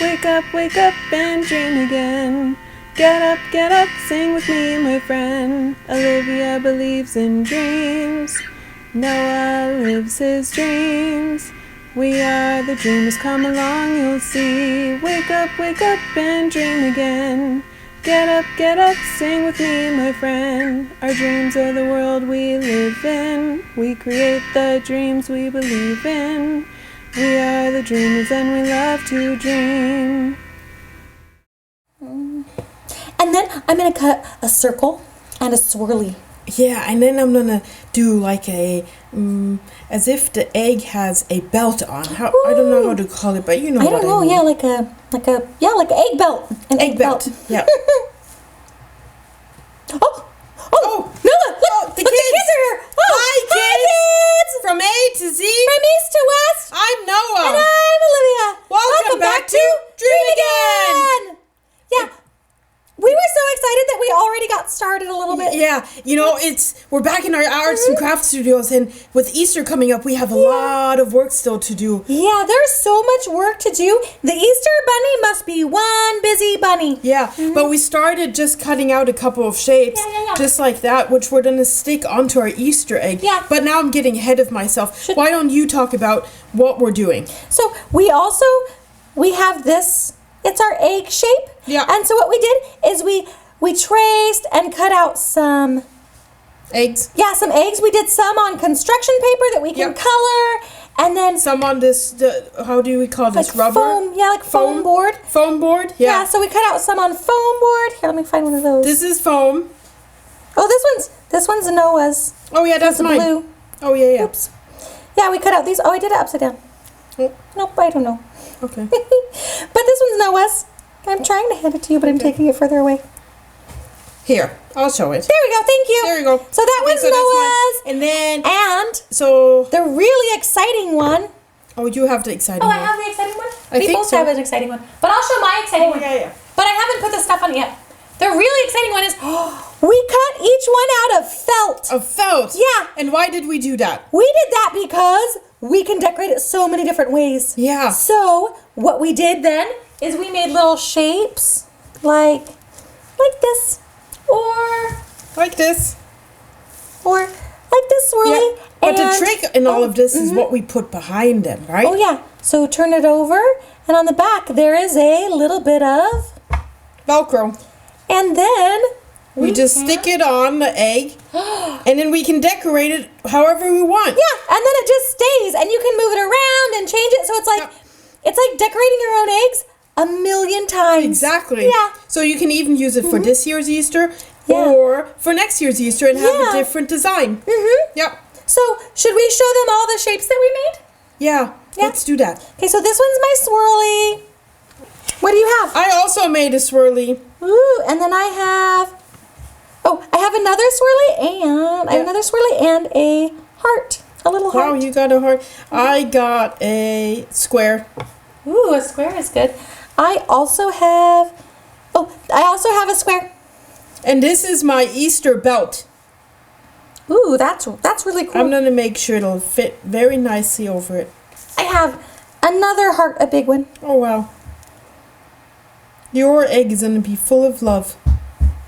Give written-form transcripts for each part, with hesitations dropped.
wake up and dream again. Get up, sing with me, my friend. Olivia believes in dreams. Noah lives his dreams. We are the dreamers, come along, you'll see. Wake up and dream again. Get up, sing with me, my friend. Our dreams are the world we live in. We create the dreams we believe in. We are the dreamers and we love to dream. And then I'm going to cut a circle and a swirly. Yeah, and then I'm gonna do like a, as if the egg has a belt on. I don't know how to call it, but you know what I mean. I don't know, yeah, like an egg belt. An egg belt. Yeah. Oh, Noah, look, the kids are here. Oh, hi, kids. From A to Z. From East to West. I'm Noah. And I'm Olivia. Welcome back to Dream Again. Yeah. We were so excited that we already got started a little bit. Yeah, you know, we're back in our arts and craft studios, and with Easter coming up, we have a lot of work still to do. Yeah, there's so much work to do. The Easter bunny must be one busy bunny. Yeah, but we started just cutting out a couple of shapes, just like that, which we're going to stick onto our Easter egg. Yeah. But now I'm getting ahead of myself. Why don't you talk about what we're doing? So we have this. It's our egg shape. Yeah. And so what we did is we traced and cut out some eggs. Yeah, some eggs. We did some on construction paper that we can color, and then some on this. How do we call this? Like rubber? Foam. Yeah, like foam board. Foam board. Yeah. Yeah. So we cut out some on foam board. Here, let me find one of those. This is foam. Oh, this one's Noah's. Oh yeah, that's mine. Blue. Oh yeah. Oops. Yeah, we cut out these. Oh, I did it upside down. Oh. Nope, I don't know. Okay. But this one's Noah's. I'm trying to hand it to you, but I'm taking it further away. Here, I'll show it. There we go. Thank you. There you go. So that one's Noah's. And then... And so... the really exciting one. Oh, you have the exciting one. I have the exciting one? We both have an exciting one. But I'll show my exciting one. Yeah. But I haven't put the stuff on it yet. The really exciting one is we cut each one out of felt. Of felt? Yeah. And why did we do that? We did that because we can decorate it so many different ways. Yeah. So what we did then is we made little shapes like this or like this swirly. Yeah. But the trick in all of this is what we put behind them, right? Oh yeah. So turn it over, and on the back there is a little bit of velcro. And then we just stick it on the egg, and then we can decorate it however we want. Yeah, and then it just stays, and you can move it around and change it. So it's like decorating your own eggs a million times. Exactly. Yeah. So you can even use it for this year's Easter or for next year's Easter and have a different design. Yep. So should we show them all the shapes that we made? Yeah. Let's do that. Okay, so this one's my swirly. What do you have? I also made a swirly. Ooh, and then I have another swirly, and I have another swirly and a heart, a little heart. Wow, you got a heart. I got a square. Ooh, a square is good. I also have a square. And this is my Easter belt. Ooh, that's really cool. I'm going to make sure it'll fit very nicely over it. I have another heart, a big one. Oh, wow. Your egg is going to be full of love.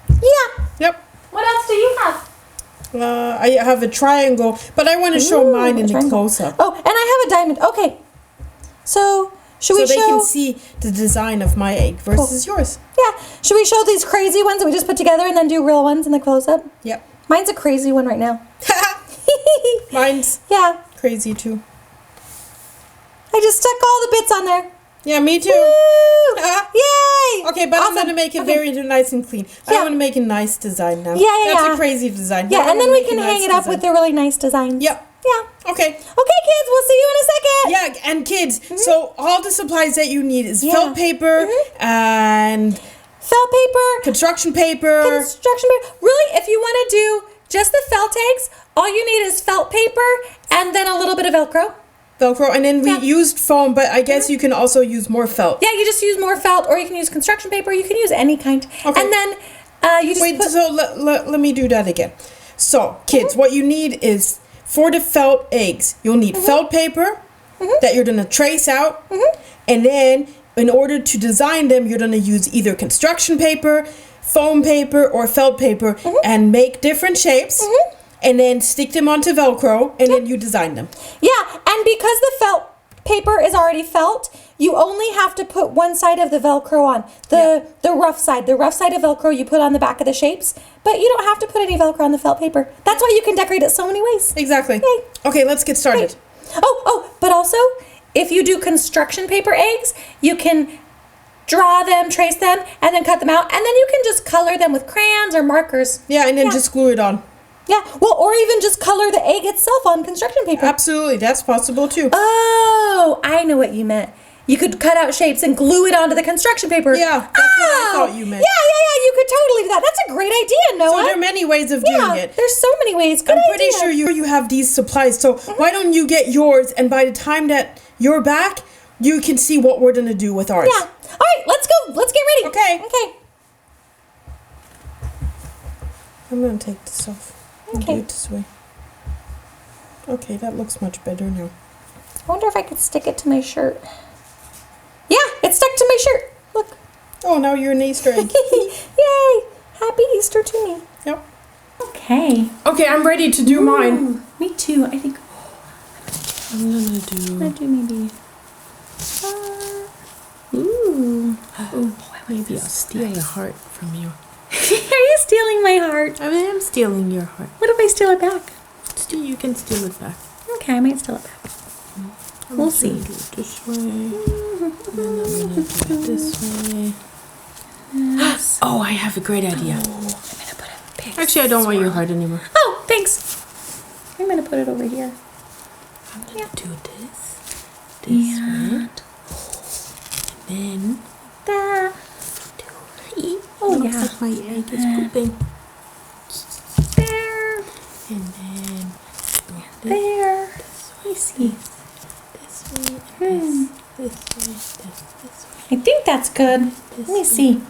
Yeah. Yep. What else do you have? I have a triangle, but I want to show mine in the close-up. Oh, and I have a diamond. Okay. So, should we show... So they can see the design of my egg versus yours. Yeah. Should we show these crazy ones that we just put together and then do real ones in the close-up? Yep. Mine's a crazy one right now. Mine's crazy too. I just stuck all the bits on there. Yeah, me too. Yay! Okay, but I'm going to make it very nice and clean. I want to make a nice design now. That's a crazy design. Yeah, and then we can hang it up with the really nice designs. Yep. Yeah. Okay. Okay, kids, we'll see you in a second. Yeah, and kids, so all the supplies that you need is felt paper and... Felt paper. Construction paper. Really, if you want to do just the felt eggs, all you need is felt paper and then a little bit of Velcro. And then we used foam, but I guess you can also use more felt. Yeah, you just use more felt, or you can use construction paper. You can use any kind. Okay. And then you just so let me do that again. So, kids, what you need is, for the felt eggs, you'll need felt paper that you're going to trace out, and then in order to design them, you're going to use either construction paper, foam paper, or felt paper and make different shapes and then stick them onto Velcro and then you design them. Yeah, and because the felt paper is already felt, you only have to put one side of the Velcro on. The rough side. The rough side of Velcro you put on the back of the shapes, but you don't have to put any Velcro on the felt paper. That's why you can decorate it so many ways. Exactly. Yay. Okay, let's get started. Yay. Oh, but also, if you do construction paper eggs, you can draw them, trace them, and then cut them out, and then you can just color them with crayons or markers. Yeah, and then just glue it on. Yeah, well, or even just color the egg itself on construction paper. Absolutely, that's possible too. Oh, I know what you meant. You could cut out shapes and glue it onto the construction paper. Yeah, that's what I thought you meant. Yeah, you could totally do that. That's a great idea, Noah. So there are many ways of doing it. There's so many ways. Good I'm pretty idea. sure you have these supplies, so why don't you get yours, and by the time that you're back, you can see what we're going to do with ours. Yeah. All right, let's go. Let's get ready. Okay. I'm going to take this off. And do Okay. it this way. Okay, that looks much better now. I wonder if I could stick it to my shirt. Yeah, it's stuck to my shirt. Look. Oh, now you're an Easter egg. Yay. Happy Easter to me. Yep. Okay. Okay, I'm ready to do mine. Me too. I think I'm going I'm to gonna do maybe. Ooh. maybe I'll steal a heart from you. Are you stealing my heart? I am stealing your heart. What if I steal it back? You can steal it back. Okay, I might steal it back. We'll see. Do it this way. And then I'm going to do it this way. Yes. Oh, I have a great idea. I'm gonna put a big. Actually, I don't want your heart anymore. Oh, thanks. I'm gonna put it over here. I'm going to do this way. And then That. Oh looks yeah. like my egg is pooping. There. And then There. I see. This way, and this way, this way. I think that's good. Let me see.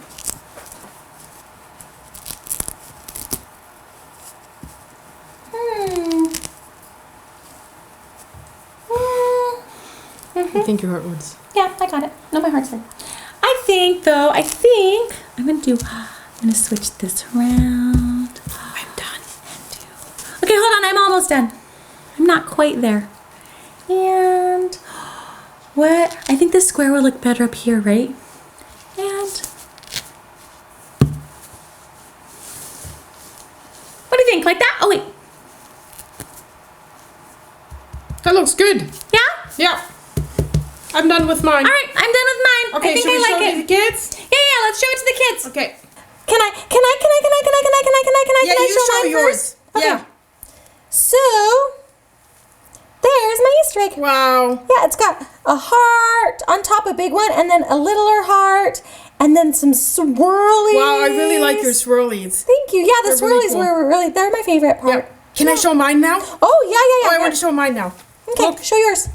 I think your heart wants. Yeah, I got it. No, my heart's there. I think I'm gonna switch this around. I'm done. Okay, hold on, I'm almost done. I'm not quite there. And what? I think this square will look better up here, right? And what do you think? Like that? Oh wait. That looks good. Yeah? Yeah. I'm done with mine. All right, I'm done with mine. Okay, I think should we I like show it. the kids? Yeah, let's show it to the kids. Okay. Can I show mine yours. first? Okay. Yeah. So, there's my Easter egg. Wow. Yeah, it's got a heart on top, a big one, and then a littler heart, and then some swirlies. Wow, I really like your swirlies. Thank you. Yeah, the They're really swirlies cool. they're my favorite part. Yeah. Can I show mine now? Oh, yeah. Oh, I want to show mine now. Okay, Look. show yours.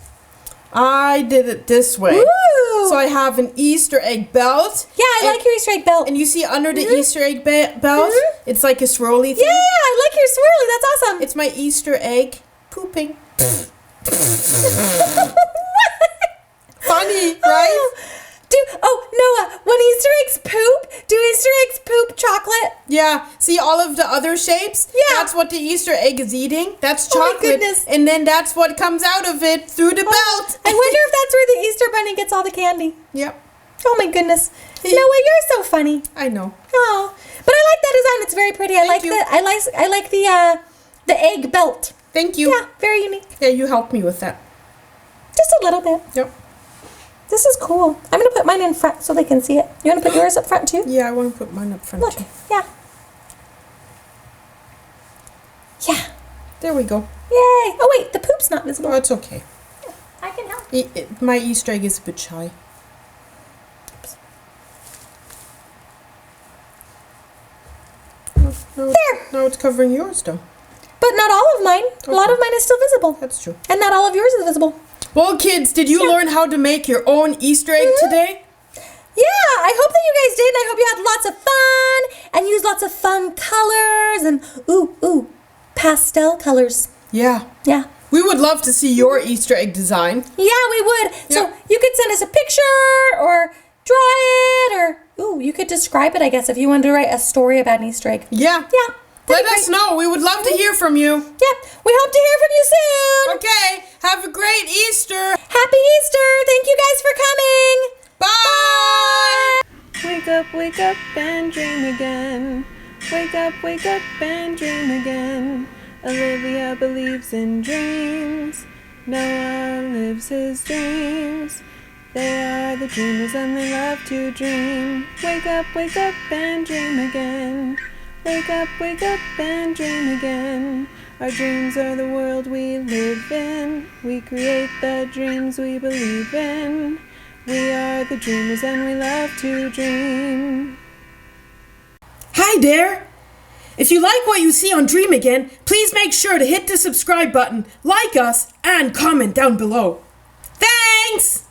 I did it this way. Woo! So I have an Easter egg belt. Yeah, I like your Easter egg belt. And you see under the Easter egg belt, it's like a swirly thing. Yeah, I like your swirly. That's awesome. It's my Easter egg pooping. Funny, right? Noah, when Easter eggs poop, do Easter eggs poop chocolate? Yeah. See all of the other shapes? Yeah. That's what the Easter egg is eating. That's Oh my chocolate. goodness. And then that's what comes out of it through the belt. I wonder if that's where the Easter bunny gets all the candy. Yep. Oh my goodness. Noah, you're so funny. I know. Oh, but I like that design. It's very pretty. I Thank you. I like the egg belt. Thank you. Yeah, very unique. Yeah, you helped me with that. Just a little bit. Yep. This is cool. I'm gonna put mine in front so they can see it. You wanna put yours up front too? Yeah, I want to put mine up front Look. too. Yeah. Yeah. There we go. Yay. Oh wait, the poop's not visible. Oh, it's okay. I can help. My Easter egg is a bit shy. No, There. No, it's covering yours though. But not all of mine. A lot Okay. of mine is still visible. That's true. And not all of yours is visible. Well, kids, did you learn how to make your own Easter egg today? Yeah, I hope that you guys did, and I hope you had lots of fun and used lots of fun colors and pastel colors. Yeah. Yeah. We would love to see your Easter egg design. Yeah, we would. So Yeah. you could send us a picture or draw it, or you could describe it, I guess, if you wanted to write a story about an Easter egg. Yeah. Yeah. Let that'd be us great. know. We would love to hear from you. Yeah, we hope to hear from you soon. Okay. Have a great Easter. Happy Easter. Thank you guys for coming. Bye. Wake up and dream again. Wake up and dream again. Olivia believes in dreams. Noah lives his dreams. They are the dreamers and they love to dream. Wake up and dream again. Wake up and dream again. Our dreams are the world we live in. We create the dreams we believe in. We are the dreamers and we love to dream. Hi there. If you like what you see on Dream Again, please make sure to hit the subscribe button, like us, and comment down below. Thanks!